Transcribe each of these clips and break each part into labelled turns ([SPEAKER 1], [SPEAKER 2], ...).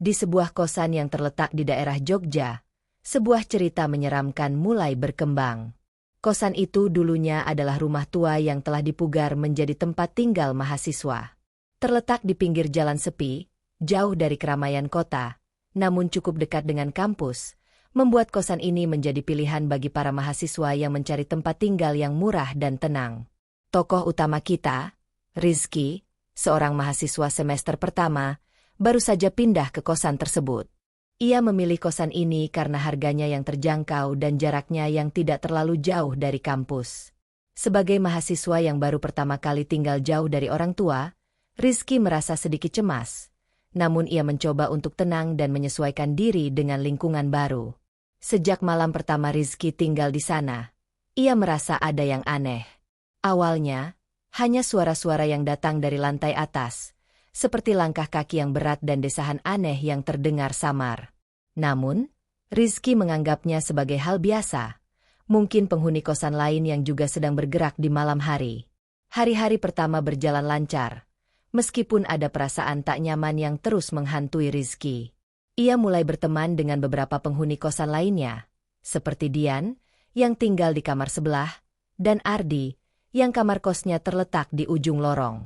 [SPEAKER 1] Di sebuah kosan yang terletak di daerah Jogja, sebuah cerita menyeramkan mulai berkembang. Kosan itu dulunya adalah rumah tua yang telah dipugar menjadi tempat tinggal mahasiswa. Terletak di pinggir jalan sepi, jauh dari keramaian kota, namun cukup dekat dengan kampus, membuat kosan ini menjadi pilihan bagi para mahasiswa yang mencari tempat tinggal yang murah dan tenang. Tokoh utama kita, Rizky, seorang mahasiswa semester pertama, baru saja pindah ke kosan tersebut. Ia memilih kosan ini karena harganya yang terjangkau dan jaraknya yang tidak terlalu jauh dari kampus. Sebagai mahasiswa yang baru pertama kali tinggal jauh dari orang tua, Rizky merasa sedikit cemas. Namun ia mencoba untuk tenang dan menyesuaikan diri dengan lingkungan baru. Sejak malam pertama Rizky tinggal di sana, ia merasa ada yang aneh. Awalnya, hanya suara-suara yang datang dari lantai atas, seperti langkah kaki yang berat dan desahan aneh yang terdengar samar. Namun, Rizky menganggapnya sebagai hal biasa. Mungkin penghuni kosan lain yang juga sedang bergerak di malam hari. Hari-hari pertama berjalan lancar, meskipun ada perasaan tak nyaman yang terus menghantui Rizky. Ia mulai berteman dengan beberapa penghuni kosan lainnya, seperti Dian, yang tinggal di kamar sebelah, dan Ardi, yang kamar kosnya terletak di ujung lorong.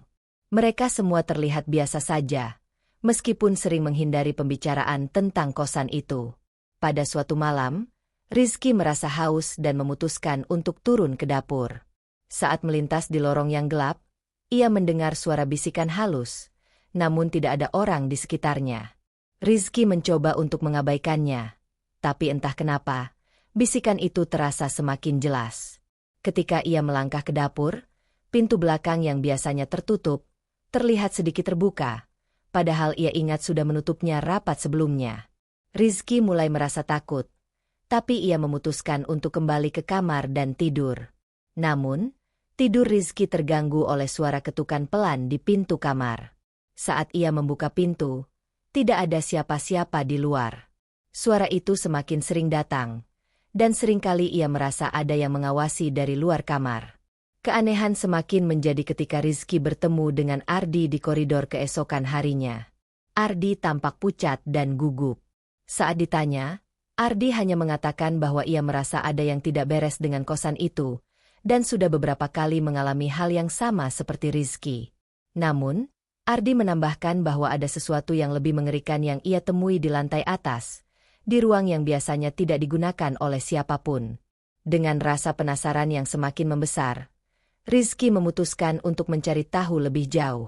[SPEAKER 1] Mereka semua terlihat biasa saja, meskipun sering menghindari pembicaraan tentang kosan itu. Pada suatu malam, Rizky merasa haus dan memutuskan untuk turun ke dapur. Saat melintas di lorong yang gelap, ia mendengar suara bisikan halus, namun tidak ada orang di sekitarnya. Rizky mencoba untuk mengabaikannya, tapi entah kenapa, bisikan itu terasa semakin jelas. Ketika ia melangkah ke dapur, pintu belakang yang biasanya tertutup, terlihat sedikit terbuka. Padahal ia ingat sudah menutupnya rapat sebelumnya. Rizky mulai merasa takut, tapi ia memutuskan untuk kembali ke kamar dan tidur. Namun, tidur Rizky terganggu oleh suara ketukan pelan di pintu kamar. Saat ia membuka pintu, tidak ada siapa-siapa di luar. Suara itu semakin sering datang, dan seringkali ia merasa ada yang mengawasi dari luar kamar. Keanehan semakin menjadi ketika Rizky bertemu dengan Ardi di koridor keesokan harinya. Ardi tampak pucat dan gugup. Saat ditanya, Ardi hanya mengatakan bahwa ia merasa ada yang tidak beres dengan kosan itu, dan sudah beberapa kali mengalami hal yang sama seperti Rizky. Namun, Ardi menambahkan bahwa ada sesuatu yang lebih mengerikan yang ia temui di lantai atas, di ruang yang biasanya tidak digunakan oleh siapapun. Dengan rasa penasaran yang semakin membesar, Rizky memutuskan untuk mencari tahu lebih jauh.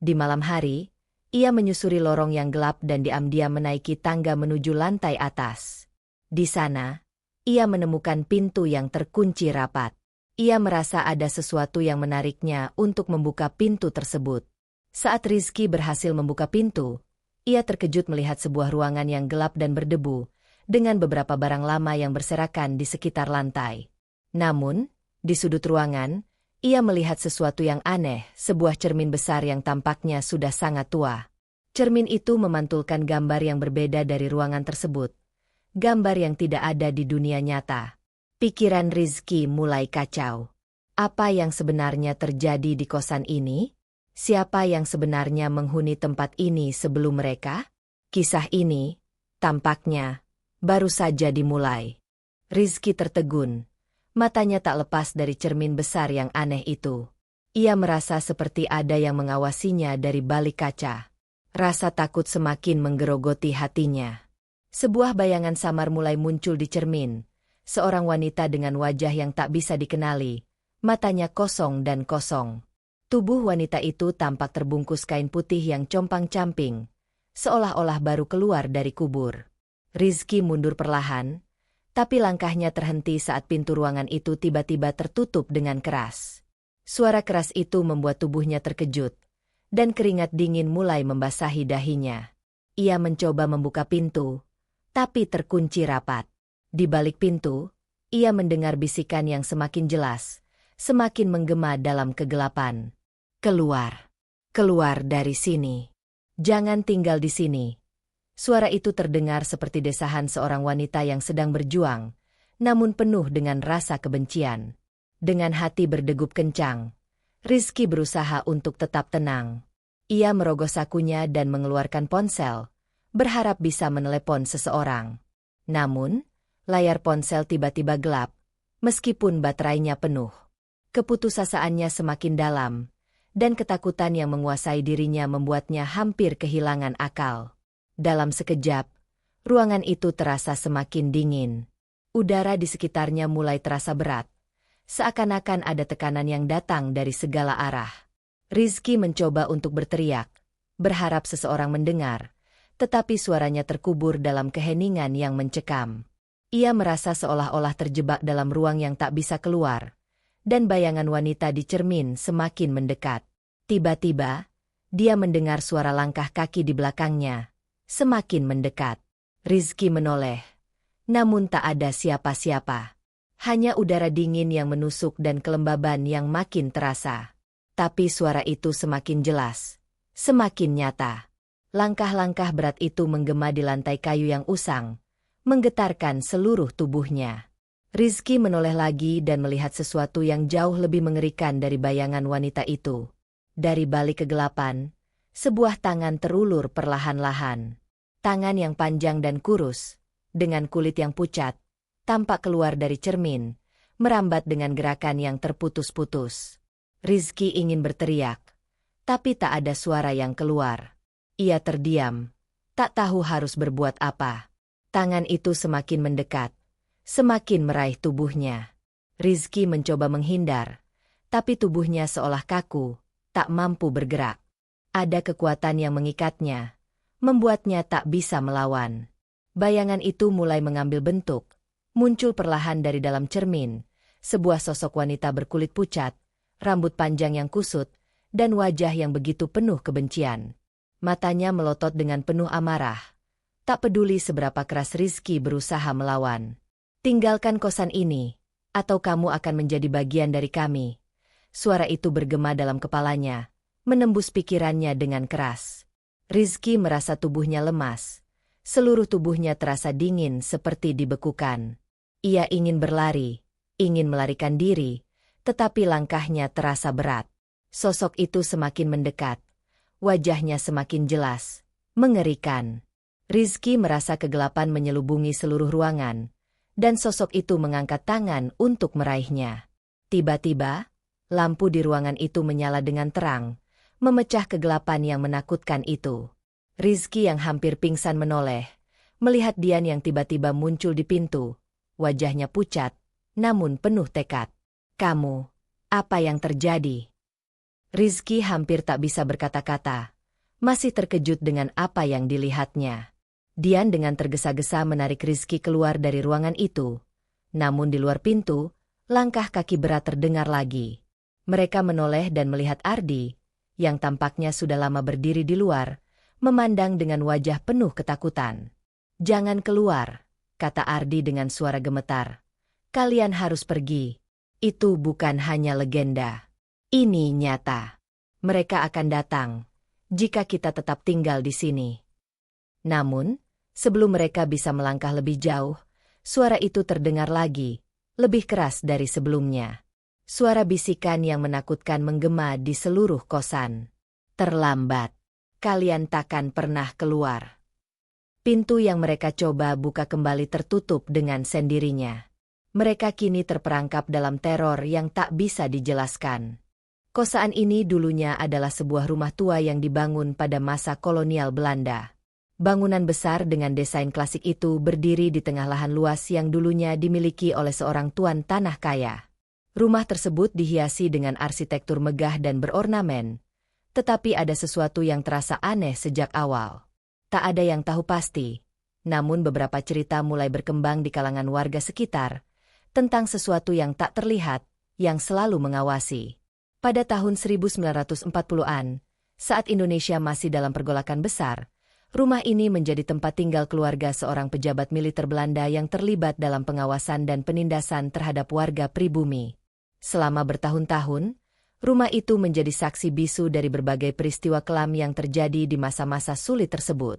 [SPEAKER 1] Di malam hari, ia menyusuri lorong yang gelap dan diam-diam menaiki tangga menuju lantai atas. Di sana, ia menemukan pintu yang terkunci rapat. Ia merasa ada sesuatu yang menariknya untuk membuka pintu tersebut. Saat Rizky berhasil membuka pintu, ia terkejut melihat sebuah ruangan yang gelap dan berdebu, dengan beberapa barang lama yang berserakan di sekitar lantai. Namun, di sudut ruangan, ia melihat sesuatu yang aneh, sebuah cermin besar yang tampaknya sudah sangat tua. Cermin itu memantulkan gambar yang berbeda dari ruangan tersebut. Gambar yang tidak ada di dunia nyata. Pikiran Rizky mulai kacau. Apa yang sebenarnya terjadi di kosan ini? Siapa yang sebenarnya menghuni tempat ini sebelum mereka? Kisah ini, tampaknya, baru saja dimulai. Rizky tertegun. Matanya tak lepas dari cermin besar yang aneh itu. Ia merasa seperti ada yang mengawasinya dari balik kaca. Rasa takut semakin menggerogoti hatinya. Sebuah bayangan samar mulai muncul di cermin. Seorang wanita dengan wajah yang tak bisa dikenali. Matanya kosong dan kosong. Tubuh wanita itu tampak terbungkus kain putih yang compang-camping, seolah-olah baru keluar dari kubur. Rizky mundur perlahan, tapi langkahnya terhenti saat pintu ruangan itu tiba-tiba tertutup dengan keras. Suara keras itu membuat tubuhnya terkejut, dan keringat dingin mulai membasahi dahinya. Ia mencoba membuka pintu, tapi terkunci rapat. Di balik pintu, ia mendengar bisikan yang semakin jelas, semakin menggema dalam kegelapan. Keluar. Keluar dari sini. Jangan tinggal di sini. Suara itu terdengar seperti desahan seorang wanita yang sedang berjuang, namun penuh dengan rasa kebencian. Dengan hati berdegup kencang, Rizky berusaha untuk tetap tenang. Ia merogoh sakunya dan mengeluarkan ponsel, berharap bisa menelepon seseorang. Namun, layar ponsel tiba-tiba gelap, meskipun baterainya penuh. Keputusasaannya semakin dalam, dan ketakutan yang menguasai dirinya membuatnya hampir kehilangan akal. Dalam sekejap, ruangan itu terasa semakin dingin. Udara di sekitarnya mulai terasa berat, seakan-akan ada tekanan yang datang dari segala arah. Rizky mencoba untuk berteriak, berharap seseorang mendengar, tetapi suaranya terkubur dalam keheningan yang mencekam. Ia merasa seolah-olah terjebak dalam ruang yang tak bisa keluar, dan bayangan wanita di cermin semakin mendekat. Tiba-tiba, dia mendengar suara langkah kaki di belakangnya, semakin mendekat. Rizky menoleh, namun tak ada siapa-siapa. Hanya udara dingin yang menusuk dan kelembaban yang makin terasa. Tapi suara itu semakin jelas, semakin nyata. Langkah-langkah berat itu menggema di lantai kayu yang usang, menggetarkan seluruh tubuhnya. Rizky menoleh lagi dan melihat sesuatu yang jauh lebih mengerikan dari bayangan wanita itu. Dari balik kegelapan, sebuah tangan terulur perlahan-lahan. Tangan yang panjang dan kurus, dengan kulit yang pucat, tampak keluar dari cermin, merambat dengan gerakan yang terputus-putus. Rizky ingin berteriak, tapi tak ada suara yang keluar. Ia terdiam, tak tahu harus berbuat apa. Tangan itu semakin mendekat, semakin meraih tubuhnya. Rizky mencoba menghindar, tapi tubuhnya seolah kaku, tak mampu bergerak. Ada kekuatan yang mengikatnya, membuatnya tak bisa melawan. Bayangan itu mulai mengambil bentuk, muncul perlahan dari dalam cermin, sebuah sosok wanita berkulit pucat, rambut panjang yang kusut, dan wajah yang begitu penuh kebencian. Matanya melotot dengan penuh amarah. Tak peduli seberapa keras Rizky berusaha melawan. "Tinggalkan kosan ini, atau kamu akan menjadi bagian dari kami." Suara itu bergema dalam kepalanya, menembus pikirannya dengan keras. Rizky merasa tubuhnya lemas. Seluruh tubuhnya terasa dingin seperti dibekukan. Ia ingin berlari, ingin melarikan diri, tetapi langkahnya terasa berat. Sosok itu semakin mendekat. Wajahnya semakin jelas, mengerikan. Rizky merasa kegelapan menyelubungi seluruh ruangan, dan sosok itu mengangkat tangan untuk meraihnya. Tiba-tiba, lampu di ruangan itu menyala dengan terang, memecah kegelapan yang menakutkan itu. Rizky yang hampir pingsan menoleh, melihat Dian yang tiba-tiba muncul di pintu. Wajahnya pucat, namun penuh tekad. "Kamu, apa yang terjadi?" Rizky hampir tak bisa berkata-kata, masih terkejut dengan apa yang dilihatnya. Dian dengan tergesa-gesa menarik Rizky keluar dari ruangan itu. Namun di luar pintu, langkah kaki berat terdengar lagi. Mereka menoleh dan melihat Ardi, yang tampaknya sudah lama berdiri di luar, memandang dengan wajah penuh ketakutan. "Jangan keluar," kata Ardi dengan suara gemetar. "Kalian harus pergi. Itu bukan hanya legenda. Ini nyata. Mereka akan datang jika kita tetap tinggal di sini." Namun, sebelum mereka bisa melangkah lebih jauh, suara itu terdengar lagi, lebih keras dari sebelumnya. Suara bisikan yang menakutkan menggema di seluruh kosan. "Terlambat. Kalian takkan pernah keluar." Pintu yang mereka coba buka kembali tertutup dengan sendirinya. Mereka kini terperangkap dalam teror yang tak bisa dijelaskan. Kosan ini dulunya adalah sebuah rumah tua yang dibangun pada masa kolonial Belanda. Bangunan besar dengan desain klasik itu berdiri di tengah lahan luas yang dulunya dimiliki oleh seorang tuan tanah kaya. Rumah tersebut dihiasi dengan arsitektur megah dan berornamen, tetapi ada sesuatu yang terasa aneh sejak awal. Tak ada yang tahu pasti, namun beberapa cerita mulai berkembang di kalangan warga sekitar tentang sesuatu yang tak terlihat, yang selalu mengawasi. Pada tahun 1940-an, saat Indonesia masih dalam pergolakan besar, rumah ini menjadi tempat tinggal keluarga seorang pejabat militer Belanda yang terlibat dalam pengawasan dan penindasan terhadap warga pribumi. Selama bertahun-tahun, rumah itu menjadi saksi bisu dari berbagai peristiwa kelam yang terjadi di masa-masa sulit tersebut.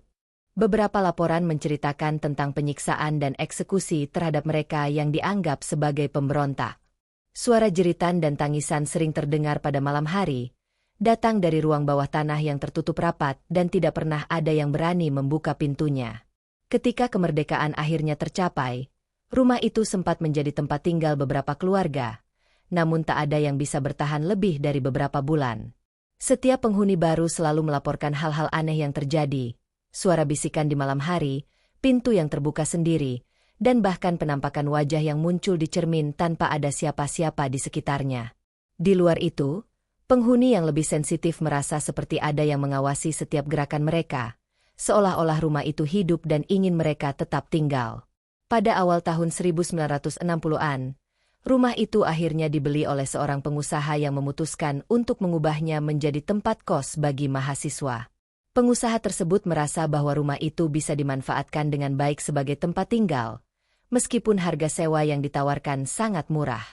[SPEAKER 1] Beberapa laporan menceritakan tentang penyiksaan dan eksekusi terhadap mereka yang dianggap sebagai pemberontak. Suara jeritan dan tangisan sering terdengar pada malam hari, datang dari ruang bawah tanah yang tertutup rapat dan tidak pernah ada yang berani membuka pintunya. Ketika kemerdekaan akhirnya tercapai, rumah itu sempat menjadi tempat tinggal beberapa keluarga, namun tak ada yang bisa bertahan lebih dari beberapa bulan. Setiap penghuni baru selalu melaporkan hal-hal aneh yang terjadi, suara bisikan di malam hari, pintu yang terbuka sendiri, dan bahkan penampakan wajah yang muncul di cermin tanpa ada siapa-siapa di sekitarnya. Di luar itu, penghuni yang lebih sensitif merasa seperti ada yang mengawasi setiap gerakan mereka, seolah-olah rumah itu hidup dan ingin mereka tetap tinggal. Pada awal tahun 1960-an, rumah itu akhirnya dibeli oleh seorang pengusaha yang memutuskan untuk mengubahnya menjadi tempat kos bagi mahasiswa. Pengusaha tersebut merasa bahwa rumah itu bisa dimanfaatkan dengan baik sebagai tempat tinggal, meskipun harga sewa yang ditawarkan sangat murah.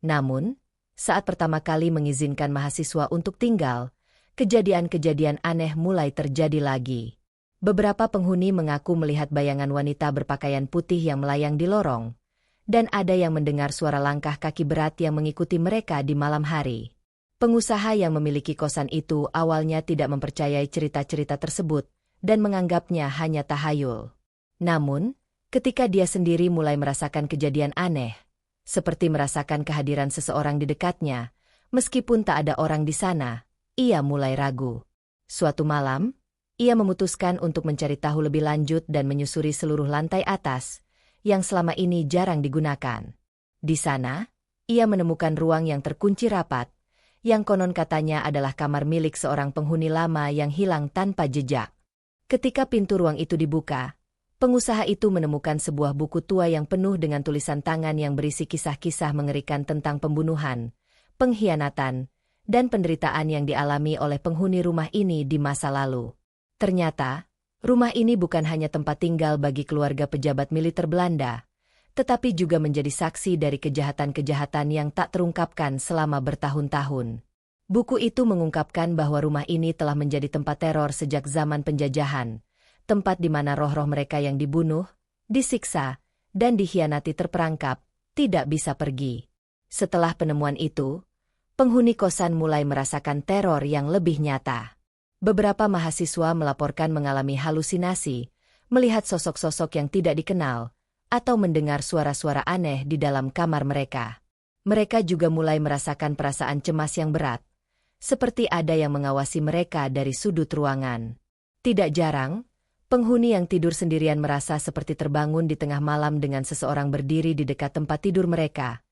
[SPEAKER 1] Namun, saat pertama kali mengizinkan mahasiswa untuk tinggal, kejadian-kejadian aneh mulai terjadi lagi. Beberapa penghuni mengaku melihat bayangan wanita berpakaian putih yang melayang di lorong, dan ada yang mendengar suara langkah kaki berat yang mengikuti mereka di malam hari. Pengusaha yang memiliki kosan itu awalnya tidak mempercayai cerita-cerita tersebut dan menganggapnya hanya tahayul. Namun, ketika dia sendiri mulai merasakan kejadian aneh, seperti merasakan kehadiran seseorang di dekatnya, meskipun tak ada orang di sana, ia mulai ragu. Suatu malam, ia memutuskan untuk mencari tahu lebih lanjut dan menyusuri seluruh lantai atas, yang selama ini jarang digunakan. Di sana, ia menemukan ruang yang terkunci rapat, yang konon katanya adalah kamar milik seorang penghuni lama yang hilang tanpa jejak. Ketika pintu ruang itu dibuka, pengusaha itu menemukan sebuah buku tua yang penuh dengan tulisan tangan yang berisi kisah-kisah mengerikan tentang pembunuhan, pengkhianatan, dan penderitaan yang dialami oleh penghuni rumah ini di masa lalu. Ternyata, rumah ini bukan hanya tempat tinggal bagi keluarga pejabat militer Belanda, tetapi juga menjadi saksi dari kejahatan-kejahatan yang tak terungkapkan selama bertahun-tahun. Buku itu mengungkapkan bahwa rumah ini telah menjadi tempat teror sejak zaman penjajahan, tempat di mana roh-roh mereka yang dibunuh, disiksa, dan dikhianati terperangkap, tidak bisa pergi. Setelah penemuan itu, penghuni kosan mulai merasakan teror yang lebih nyata. Beberapa mahasiswa melaporkan mengalami halusinasi, melihat sosok-sosok yang tidak dikenal, atau mendengar suara-suara aneh di dalam kamar mereka. Mereka juga mulai merasakan perasaan cemas yang berat, seperti ada yang mengawasi mereka dari sudut ruangan. Tidak jarang, penghuni yang tidur sendirian merasa seperti terbangun di tengah malam dengan seseorang berdiri di dekat tempat tidur mereka,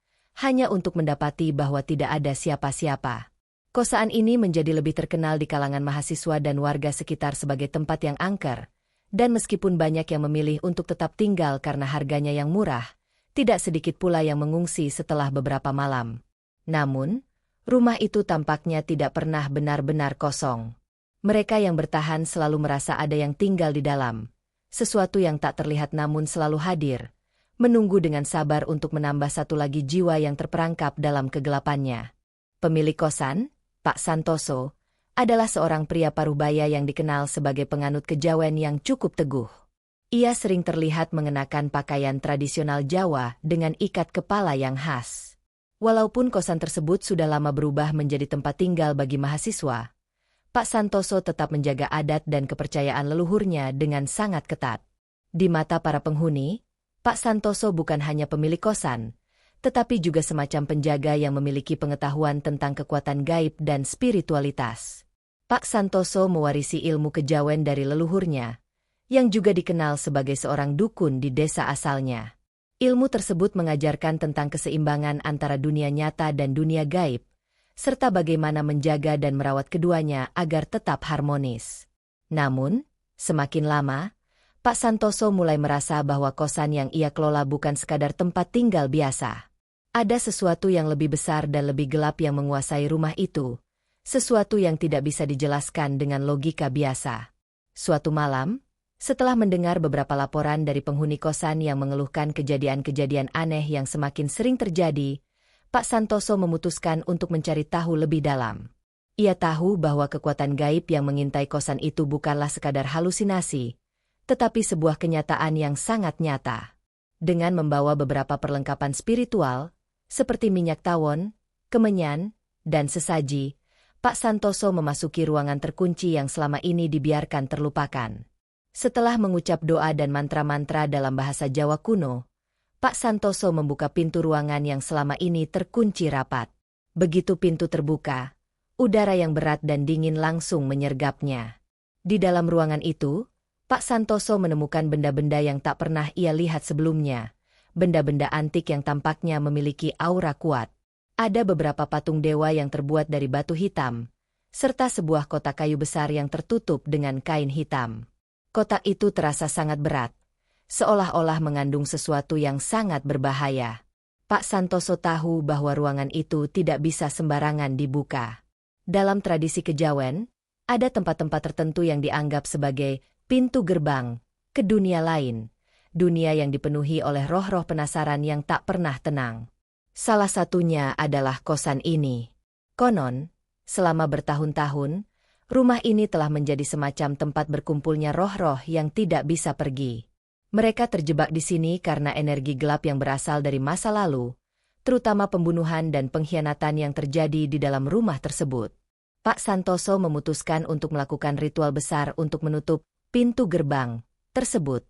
[SPEAKER 1] hanya untuk mendapati bahwa tidak ada siapa-siapa. Kosan ini menjadi lebih terkenal di kalangan mahasiswa dan warga sekitar sebagai tempat yang angker, dan meskipun banyak yang memilih untuk tetap tinggal karena harganya yang murah, tidak sedikit pula yang mengungsi setelah beberapa malam. Namun, rumah itu tampaknya tidak pernah benar-benar kosong. Mereka yang bertahan selalu merasa ada yang tinggal di dalam, sesuatu yang tak terlihat namun selalu hadir, menunggu dengan sabar untuk menambah satu lagi jiwa yang terperangkap dalam kegelapannya. Pemilik kosan, Pak Santoso, adalah seorang pria parubaya yang dikenal sebagai penganut kejawen yang cukup teguh. Ia sering terlihat mengenakan pakaian tradisional Jawa dengan ikat kepala yang khas. Walaupun kosan tersebut sudah lama berubah menjadi tempat tinggal bagi mahasiswa, Pak Santoso tetap menjaga adat dan kepercayaan leluhurnya dengan sangat ketat. Di mata para penghuni, Pak Santoso bukan hanya pemilik kosan, tetapi juga semacam penjaga yang memiliki pengetahuan tentang kekuatan gaib dan spiritualitas. Pak Santoso mewarisi ilmu kejawen dari leluhurnya, yang juga dikenal sebagai seorang dukun di desa asalnya. Ilmu tersebut mengajarkan tentang keseimbangan antara dunia nyata dan dunia gaib, serta bagaimana menjaga dan merawat keduanya agar tetap harmonis. Namun, semakin lama, Pak Santoso mulai merasa bahwa kosan yang ia kelola bukan sekadar tempat tinggal biasa. Ada sesuatu yang lebih besar dan lebih gelap yang menguasai rumah itu, sesuatu yang tidak bisa dijelaskan dengan logika biasa. Suatu malam, setelah mendengar beberapa laporan dari penghuni kosan yang mengeluhkan kejadian-kejadian aneh yang semakin sering terjadi, Pak Santoso memutuskan untuk mencari tahu lebih dalam. Ia tahu bahwa kekuatan gaib yang mengintai kosan itu bukanlah sekadar halusinasi, tetapi sebuah kenyataan yang sangat nyata. Dengan membawa beberapa perlengkapan spiritual, seperti minyak tawon, kemenyan, dan sesaji, Pak Santoso memasuki ruangan terkunci yang selama ini dibiarkan terlupakan. Setelah mengucap doa dan mantra-mantra dalam bahasa Jawa kuno, Pak Santoso membuka pintu ruangan yang selama ini terkunci rapat. Begitu pintu terbuka, udara yang berat dan dingin langsung menyergapnya. Di dalam ruangan itu, Pak Santoso menemukan benda-benda yang tak pernah ia lihat sebelumnya. Benda-benda antik yang tampaknya memiliki aura kuat. Ada beberapa patung dewa yang terbuat dari batu hitam, serta sebuah kotak kayu besar yang tertutup dengan kain hitam. Kotak itu terasa sangat berat, seolah-olah mengandung sesuatu yang sangat berbahaya. Pak Santoso tahu bahwa ruangan itu tidak bisa sembarangan dibuka. Dalam tradisi kejawen, ada tempat-tempat tertentu yang dianggap sebagai pintu gerbang ke dunia lain, dunia yang dipenuhi oleh roh-roh penasaran yang tak pernah tenang. Salah satunya adalah kosan ini. Konon, selama bertahun-tahun, rumah ini telah menjadi semacam tempat berkumpulnya roh-roh yang tidak bisa pergi. Mereka terjebak di sini karena energi gelap yang berasal dari masa lalu, terutama pembunuhan dan pengkhianatan yang terjadi di dalam rumah tersebut. Pak Santoso memutuskan untuk melakukan ritual besar untuk menutup pintu gerbang tersebut,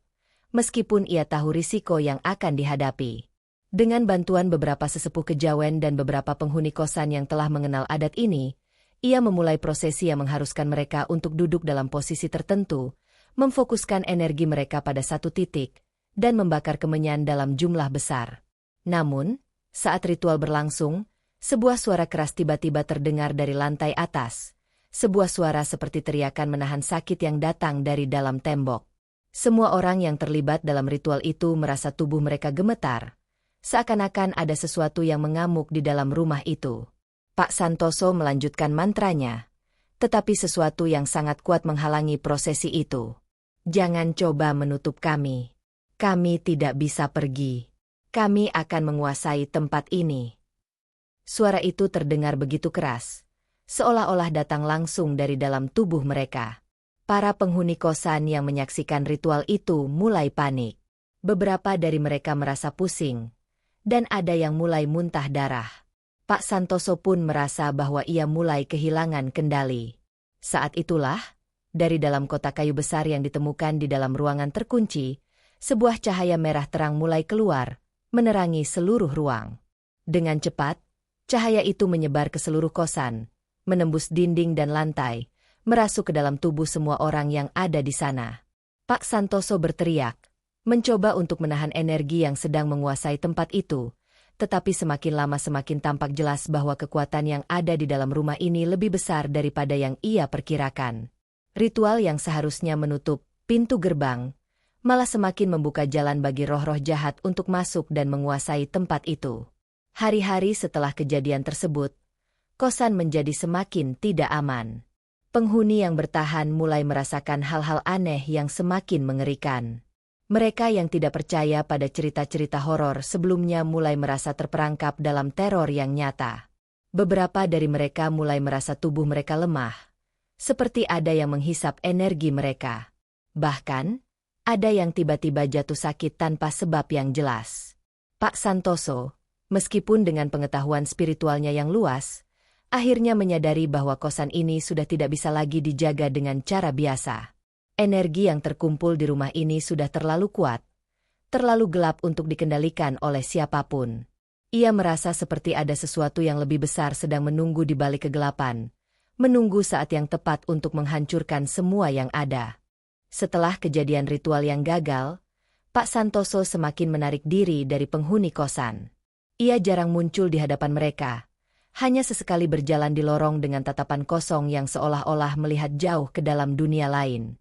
[SPEAKER 1] meskipun ia tahu risiko yang akan dihadapi. Dengan bantuan beberapa sesepuh kejawen dan beberapa penghuni kosan yang telah mengenal adat ini, ia memulai prosesi yang mengharuskan mereka untuk duduk dalam posisi tertentu, memfokuskan energi mereka pada satu titik, dan membakar kemenyan dalam jumlah besar. Namun, saat ritual berlangsung, sebuah suara keras tiba-tiba terdengar dari lantai atas. Sebuah suara seperti teriakan menahan sakit yang datang dari dalam tembok. Semua orang yang terlibat dalam ritual itu merasa tubuh mereka gemetar, seakan-akan ada sesuatu yang mengamuk di dalam rumah itu. Pak Santoso melanjutkan mantranya, tetapi sesuatu yang sangat kuat menghalangi prosesi itu. Jangan coba menutup kami. Kami tidak bisa pergi. Kami akan menguasai tempat ini. Suara itu terdengar begitu keras, seolah-olah datang langsung dari dalam tubuh mereka. Para penghuni kosan yang menyaksikan ritual itu mulai panik. Beberapa dari mereka merasa pusing, dan ada yang mulai muntah darah. Pak Santoso pun merasa bahwa ia mulai kehilangan kendali. Saat itulah, dari dalam kotak kayu besar yang ditemukan di dalam ruangan terkunci, sebuah cahaya merah terang mulai keluar, menerangi seluruh ruang. Dengan cepat, cahaya itu menyebar ke seluruh kosan, menembus dinding dan lantai, merasuk ke dalam tubuh semua orang yang ada di sana. Pak Santoso berteriak, mencoba untuk menahan energi yang sedang menguasai tempat itu, tetapi semakin lama semakin tampak jelas bahwa kekuatan yang ada di dalam rumah ini lebih besar daripada yang ia perkirakan. Ritual yang seharusnya menutup pintu gerbang, malah semakin membuka jalan bagi roh-roh jahat untuk masuk dan menguasai tempat itu. Hari-hari setelah kejadian tersebut, kosan menjadi semakin tidak aman. Penghuni yang bertahan mulai merasakan hal-hal aneh yang semakin mengerikan. Mereka yang tidak percaya pada cerita-cerita horor sebelumnya mulai merasa terperangkap dalam teror yang nyata. Beberapa dari mereka mulai merasa tubuh mereka lemah, seperti ada yang menghisap energi mereka. Bahkan, ada yang tiba-tiba jatuh sakit tanpa sebab yang jelas. Pak Santoso, meskipun dengan pengetahuan spiritualnya yang luas, akhirnya menyadari bahwa kosan ini sudah tidak bisa lagi dijaga dengan cara biasa. Energi yang terkumpul di rumah ini sudah terlalu kuat, terlalu gelap untuk dikendalikan oleh siapapun. Ia merasa seperti ada sesuatu yang lebih besar sedang menunggu di balik kegelapan, menunggu saat yang tepat untuk menghancurkan semua yang ada. Setelah kejadian ritual yang gagal, Pak Santoso semakin menarik diri dari penghuni kosan. Ia jarang muncul di hadapan mereka, hanya sesekali berjalan di lorong dengan tatapan kosong yang seolah-olah melihat jauh ke dalam dunia lain.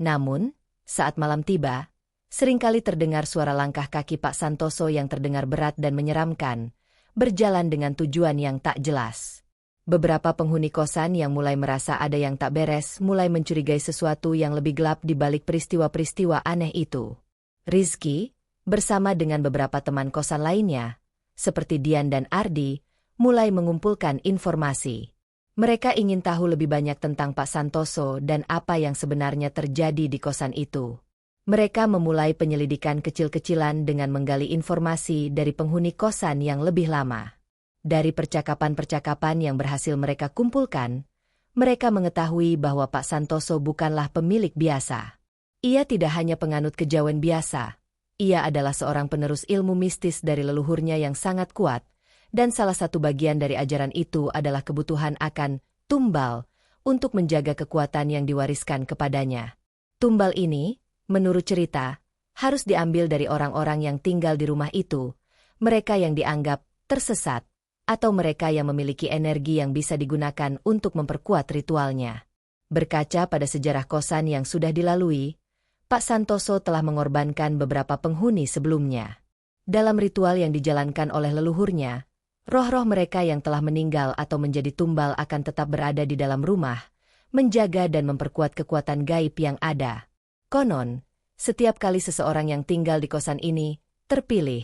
[SPEAKER 1] Namun, saat malam tiba, seringkali terdengar suara langkah kaki Pak Santoso yang terdengar berat dan menyeramkan, berjalan dengan tujuan yang tak jelas. Beberapa penghuni kosan yang mulai merasa ada yang tak beres mulai mencurigai sesuatu yang lebih gelap di balik peristiwa-peristiwa aneh itu. Rizky, bersama dengan beberapa teman kosan lainnya, seperti Dian dan Ardi, mulai mengumpulkan informasi. Mereka ingin tahu lebih banyak tentang Pak Santoso dan apa yang sebenarnya terjadi di kosan itu. Mereka memulai penyelidikan kecil-kecilan dengan menggali informasi dari penghuni kosan yang lebih lama. Dari percakapan-percakapan yang berhasil mereka kumpulkan, mereka mengetahui bahwa Pak Santoso bukanlah pemilik biasa. Ia tidak hanya penganut kejawen biasa. Ia adalah seorang penerus ilmu mistis dari leluhurnya yang sangat kuat, dan salah satu bagian dari ajaran itu adalah kebutuhan akan tumbal untuk menjaga kekuatan yang diwariskan kepadanya. Tumbal ini, menurut cerita, harus diambil dari orang-orang yang tinggal di rumah itu, mereka yang dianggap tersesat, atau mereka yang memiliki energi yang bisa digunakan untuk memperkuat ritualnya. Berkaca pada sejarah kosan yang sudah dilalui, Pak Santoso telah mengorbankan beberapa penghuni sebelumnya. Dalam ritual yang dijalankan oleh leluhurnya, roh-roh mereka yang telah meninggal atau menjadi tumbal akan tetap berada di dalam rumah, menjaga dan memperkuat kekuatan gaib yang ada. Konon, setiap kali seseorang yang tinggal di kosan ini terpilih,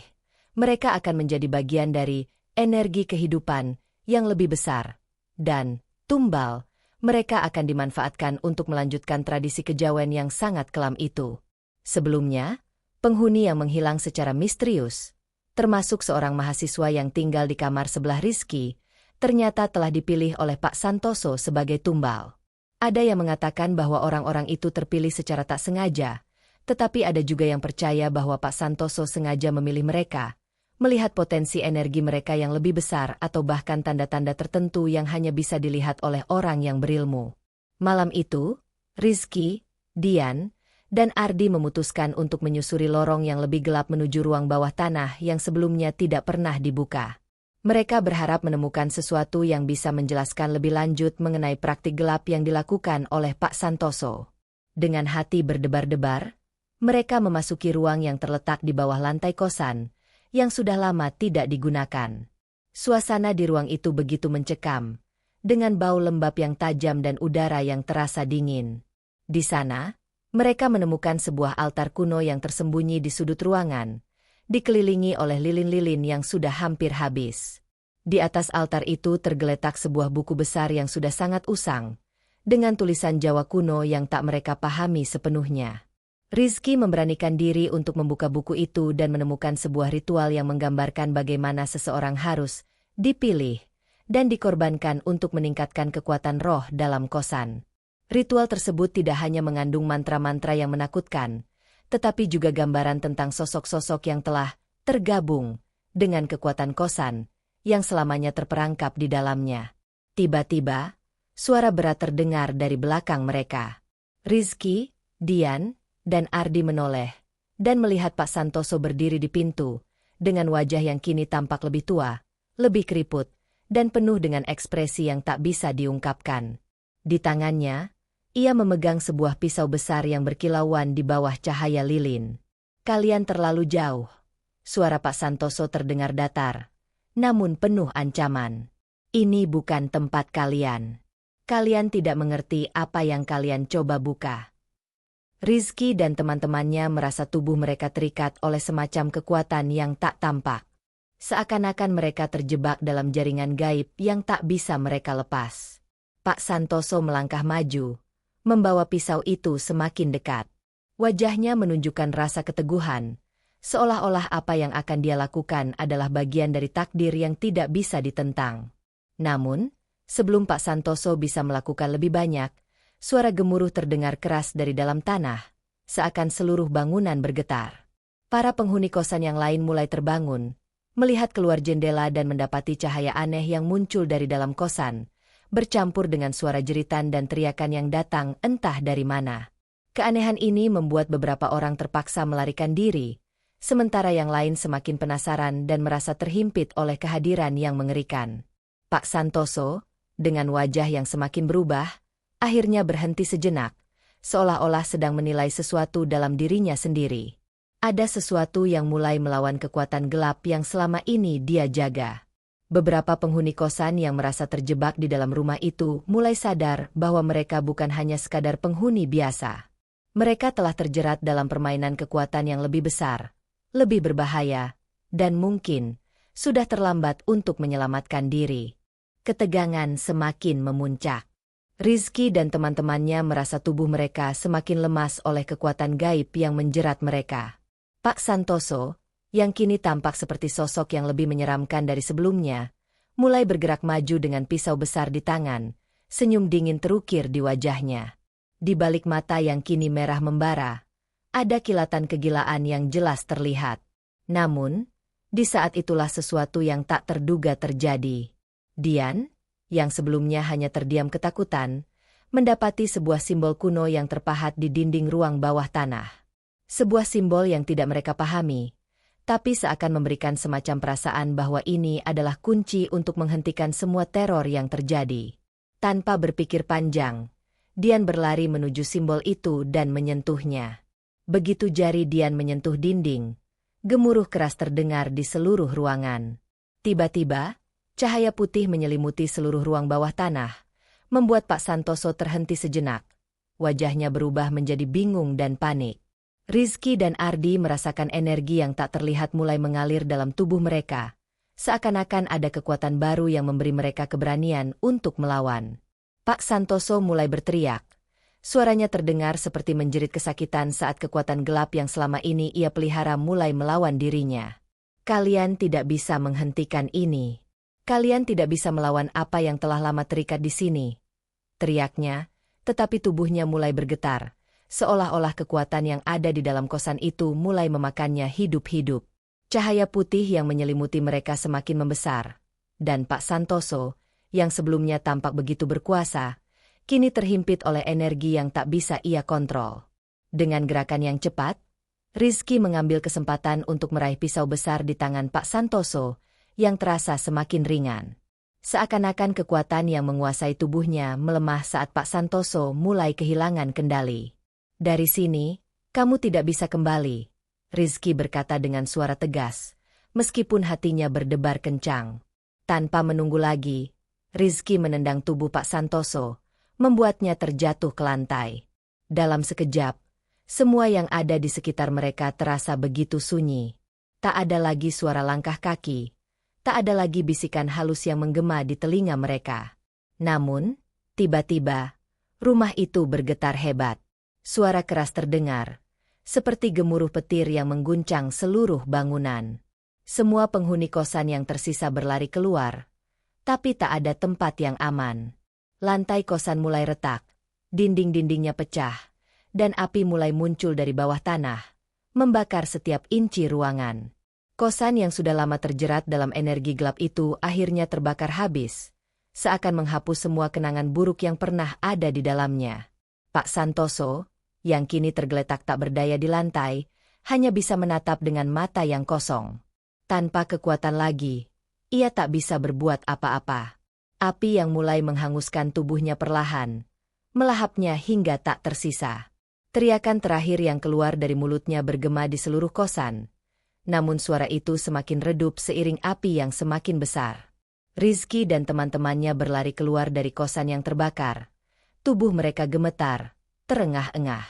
[SPEAKER 1] mereka akan menjadi bagian dari energi kehidupan yang lebih besar. Dan, tumbal, mereka akan dimanfaatkan untuk melanjutkan tradisi kejawen yang sangat kelam itu. Sebelumnya, penghuni yang menghilang secara misterius, termasuk seorang mahasiswa yang tinggal di kamar sebelah Rizky, ternyata telah dipilih oleh Pak Santoso sebagai tumbal. Ada yang mengatakan bahwa orang-orang itu terpilih secara tak sengaja, tetapi ada juga yang percaya bahwa Pak Santoso sengaja memilih mereka, melihat potensi energi mereka yang lebih besar atau bahkan tanda-tanda tertentu yang hanya bisa dilihat oleh orang yang berilmu. Malam itu, Rizky, Dian, dan Ardi memutuskan untuk menyusuri lorong yang lebih gelap menuju ruang bawah tanah yang sebelumnya tidak pernah dibuka. Mereka berharap menemukan sesuatu yang bisa menjelaskan lebih lanjut mengenai praktik gelap yang dilakukan oleh Pak Santoso. Dengan hati berdebar-debar, mereka memasuki ruang yang terletak di bawah lantai kosan, yang sudah lama tidak digunakan. Suasana di ruang itu begitu mencekam, dengan bau lembab yang tajam dan udara yang terasa dingin. Di sana, mereka menemukan sebuah altar kuno yang tersembunyi di sudut ruangan, dikelilingi oleh lilin-lilin yang sudah hampir habis. Di atas altar itu tergeletak sebuah buku besar yang sudah sangat usang, dengan tulisan Jawa kuno yang tak mereka pahami sepenuhnya. Rizky memberanikan diri untuk membuka buku itu dan menemukan sebuah ritual yang menggambarkan bagaimana seseorang harus dipilih dan dikorbankan untuk meningkatkan kekuatan roh dalam kosan. Ritual tersebut tidak hanya mengandung mantra-mantra yang menakutkan, tetapi juga gambaran tentang sosok-sosok yang telah tergabung dengan kekuatan kosan yang selamanya terperangkap di dalamnya. Tiba-tiba, suara berat terdengar dari belakang mereka. Rizky, Dian, dan Ardi menoleh, dan melihat Pak Santoso berdiri di pintu, dengan wajah yang kini tampak lebih tua, lebih keriput, dan penuh dengan ekspresi yang tak bisa diungkapkan. Di tangannya, ia memegang sebuah pisau besar yang berkilauan di bawah cahaya lilin. "Kalian terlalu jauh." Suara Pak Santoso terdengar datar, namun penuh ancaman. "Ini bukan tempat kalian. Kalian tidak mengerti apa yang kalian coba buka." Rizky dan teman-temannya merasa tubuh mereka terikat oleh semacam kekuatan yang tak tampak. Seakan-akan mereka terjebak dalam jaringan gaib yang tak bisa mereka lepas. Pak Santoso melangkah maju, membawa pisau itu semakin dekat. Wajahnya menunjukkan rasa keteguhan, seolah-olah apa yang akan dia lakukan adalah bagian dari takdir yang tidak bisa ditentang. Namun, sebelum Pak Santoso bisa melakukan lebih banyak, suara gemuruh terdengar keras dari dalam tanah, seakan seluruh bangunan bergetar. Para penghuni kosan yang lain mulai terbangun, melihat keluar jendela dan mendapati cahaya aneh yang muncul dari dalam kosan, bercampur dengan suara jeritan dan teriakan yang datang entah dari mana. Keanehan ini membuat beberapa orang terpaksa melarikan diri, sementara yang lain semakin penasaran dan merasa terhimpit oleh kehadiran yang mengerikan. Pak Santoso, dengan wajah yang semakin berubah, akhirnya berhenti sejenak, seolah-olah sedang menilai sesuatu dalam dirinya sendiri. Ada sesuatu yang mulai melawan kekuatan gelap yang selama ini dia jaga. Beberapa penghuni kosan yang merasa terjebak di dalam rumah itu mulai sadar bahwa mereka bukan hanya sekadar penghuni biasa. Mereka telah terjerat dalam permainan kekuatan yang lebih besar, lebih berbahaya, dan mungkin sudah terlambat untuk menyelamatkan diri. Ketegangan semakin memuncak. Rizky dan teman-temannya merasa tubuh mereka semakin lemas oleh kekuatan gaib yang menjerat mereka. Pak Santoso, yang kini tampak seperti sosok yang lebih menyeramkan dari sebelumnya, mulai bergerak maju dengan pisau besar di tangan, senyum dingin terukir di wajahnya. Di balik mata yang kini merah membara, ada kilatan kegilaan yang jelas terlihat. Namun, di saat itulah sesuatu yang tak terduga terjadi. Dian, yang sebelumnya hanya terdiam ketakutan, mendapati sebuah simbol kuno yang terpahat di dinding ruang bawah tanah. Sebuah simbol yang tidak mereka pahami, tapi seakan memberikan semacam perasaan bahwa ini adalah kunci untuk menghentikan semua teror yang terjadi. Tanpa berpikir panjang, Dian berlari menuju simbol itu dan menyentuhnya. Begitu jari Dian menyentuh dinding, gemuruh keras terdengar di seluruh ruangan. Tiba-tiba, cahaya putih menyelimuti seluruh ruang bawah tanah, membuat Pak Santoso terhenti sejenak. Wajahnya berubah menjadi bingung dan panik. Rizky dan Ardi merasakan energi yang tak terlihat mulai mengalir dalam tubuh mereka. Seakan-akan ada kekuatan baru yang memberi mereka keberanian untuk melawan. Pak Santoso mulai berteriak. Suaranya terdengar seperti menjerit kesakitan saat kekuatan gelap yang selama ini ia pelihara mulai melawan dirinya. Kalian tidak bisa menghentikan ini. Kalian tidak bisa melawan apa yang telah lama terikat di sini. Teriaknya, tetapi tubuhnya mulai bergetar, seolah-olah kekuatan yang ada di dalam kosan itu mulai memakannya hidup-hidup. Cahaya putih yang menyelimuti mereka semakin membesar, dan Pak Santoso, yang sebelumnya tampak begitu berkuasa, kini terhimpit oleh energi yang tak bisa ia kontrol. Dengan gerakan yang cepat, Rizky mengambil kesempatan untuk meraih pisau besar di tangan Pak Santoso, yang terasa semakin ringan. Seakan-akan kekuatan yang menguasai tubuhnya melemah saat Pak Santoso mulai kehilangan kendali. Dari sini, kamu tidak bisa kembali, Rizky berkata dengan suara tegas, meskipun hatinya berdebar kencang. Tanpa menunggu lagi, Rizky menendang tubuh Pak Santoso, membuatnya terjatuh ke lantai. Dalam sekejap, semua yang ada di sekitar mereka terasa begitu sunyi. Tak ada lagi suara langkah kaki, tak ada lagi bisikan halus yang menggema di telinga mereka. Namun, tiba-tiba, rumah itu bergetar hebat. Suara keras terdengar, seperti gemuruh petir yang mengguncang seluruh bangunan. Semua penghuni kosan yang tersisa berlari keluar, tapi tak ada tempat yang aman. Lantai kosan mulai retak, dinding-dindingnya pecah, dan api mulai muncul dari bawah tanah, membakar setiap inci ruangan. Kosan yang sudah lama terjerat dalam energi gelap itu akhirnya terbakar habis, seakan menghapus semua kenangan buruk yang pernah ada di dalamnya. Pak Santoso, yang kini tergeletak tak berdaya di lantai, hanya bisa menatap dengan mata yang kosong. Tanpa kekuatan lagi, ia tak bisa berbuat apa-apa. Api yang mulai menghanguskan tubuhnya perlahan, melahapnya hingga tak tersisa. Teriakan terakhir yang keluar dari mulutnya bergema di seluruh kosan. Namun suara itu semakin redup seiring api yang semakin besar. Rizky dan teman-temannya berlari keluar dari kosan yang terbakar. Tubuh mereka gemetar, terengah-engah.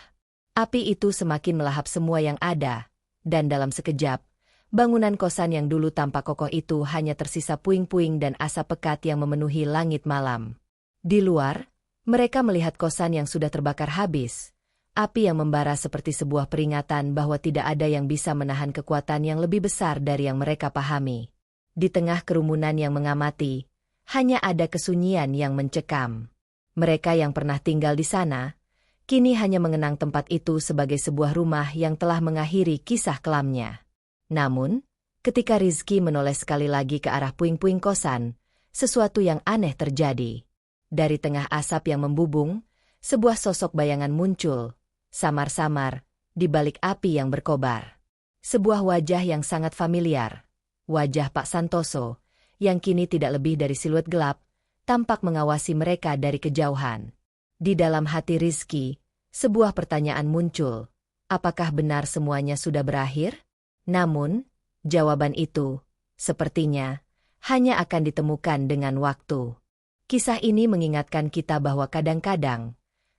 [SPEAKER 1] Api itu semakin melahap semua yang ada, dan dalam sekejap, bangunan kosan yang dulu tampak kokoh itu hanya tersisa puing-puing dan asap pekat yang memenuhi langit malam. Di luar, mereka melihat kosan yang sudah terbakar habis. Api yang membara seperti sebuah peringatan bahwa tidak ada yang bisa menahan kekuatan yang lebih besar dari yang mereka pahami. Di tengah kerumunan yang mengamati, hanya ada kesunyian yang mencekam. Mereka yang pernah tinggal di sana, kini hanya mengenang tempat itu sebagai sebuah rumah yang telah mengakhiri kisah kelamnya. Namun, ketika Rizky menoleh sekali lagi ke arah puing-puing kosan, sesuatu yang aneh terjadi. Dari tengah asap yang membubung, sebuah sosok bayangan muncul, samar-samar, di balik api yang berkobar. Sebuah wajah yang sangat familiar, wajah Pak Santoso, yang kini tidak lebih dari siluet gelap, tampak mengawasi mereka dari kejauhan. Di dalam hati Rizky, sebuah pertanyaan muncul, apakah benar semuanya sudah berakhir? Namun, jawaban itu, sepertinya, hanya akan ditemukan dengan waktu. Kisah ini mengingatkan kita bahwa kadang-kadang,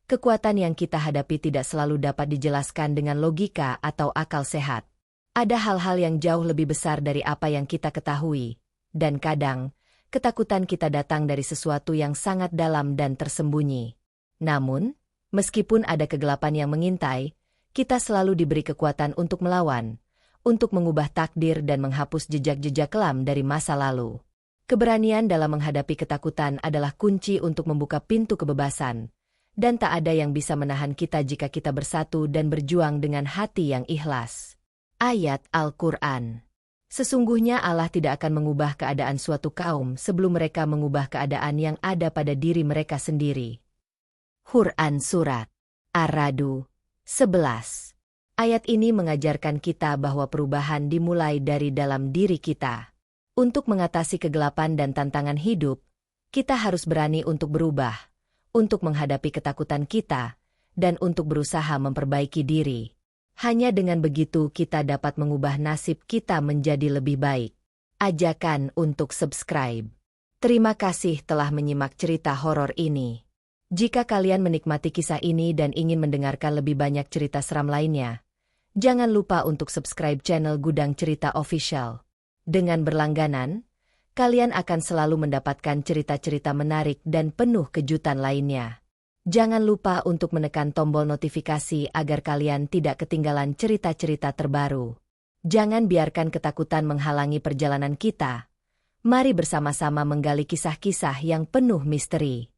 [SPEAKER 1] kekuatan yang kita hadapi tidak selalu dapat dijelaskan dengan logika atau akal sehat. Ada hal-hal yang jauh lebih besar dari apa yang kita ketahui, dan kadang, ketakutan kita datang dari sesuatu yang sangat dalam dan tersembunyi. Namun, meskipun ada kegelapan yang mengintai, kita selalu diberi kekuatan untuk melawan, untuk mengubah takdir dan menghapus jejak-jejak kelam dari masa lalu. Keberanian dalam menghadapi ketakutan adalah kunci untuk membuka pintu kebebasan, dan tak ada yang bisa menahan kita jika kita bersatu dan berjuang dengan hati yang ikhlas. Ayat Al-Quran. Sesungguhnya Allah tidak akan mengubah keadaan suatu kaum sebelum mereka mengubah keadaan yang ada pada diri mereka sendiri. Quran Surat Ar-Ra'd 11. Ayat ini mengajarkan kita bahwa perubahan dimulai dari dalam diri kita. Untuk mengatasi kegelapan dan tantangan hidup, kita harus berani untuk berubah, untuk menghadapi ketakutan kita, dan untuk berusaha memperbaiki diri. Hanya dengan begitu kita dapat mengubah nasib kita menjadi lebih baik. Ajakan untuk subscribe. Terima kasih telah menyimak cerita horor ini. Jika kalian menikmati kisah ini dan ingin mendengarkan lebih banyak cerita seram lainnya, jangan lupa untuk subscribe channel Gudang Cerita Official. Dengan berlangganan, kalian akan selalu mendapatkan cerita-cerita menarik dan penuh kejutan lainnya. Jangan lupa untuk menekan tombol notifikasi agar kalian tidak ketinggalan cerita-cerita terbaru. Jangan biarkan ketakutan menghalangi perjalanan kita. Mari bersama-sama menggali kisah-kisah yang penuh misteri.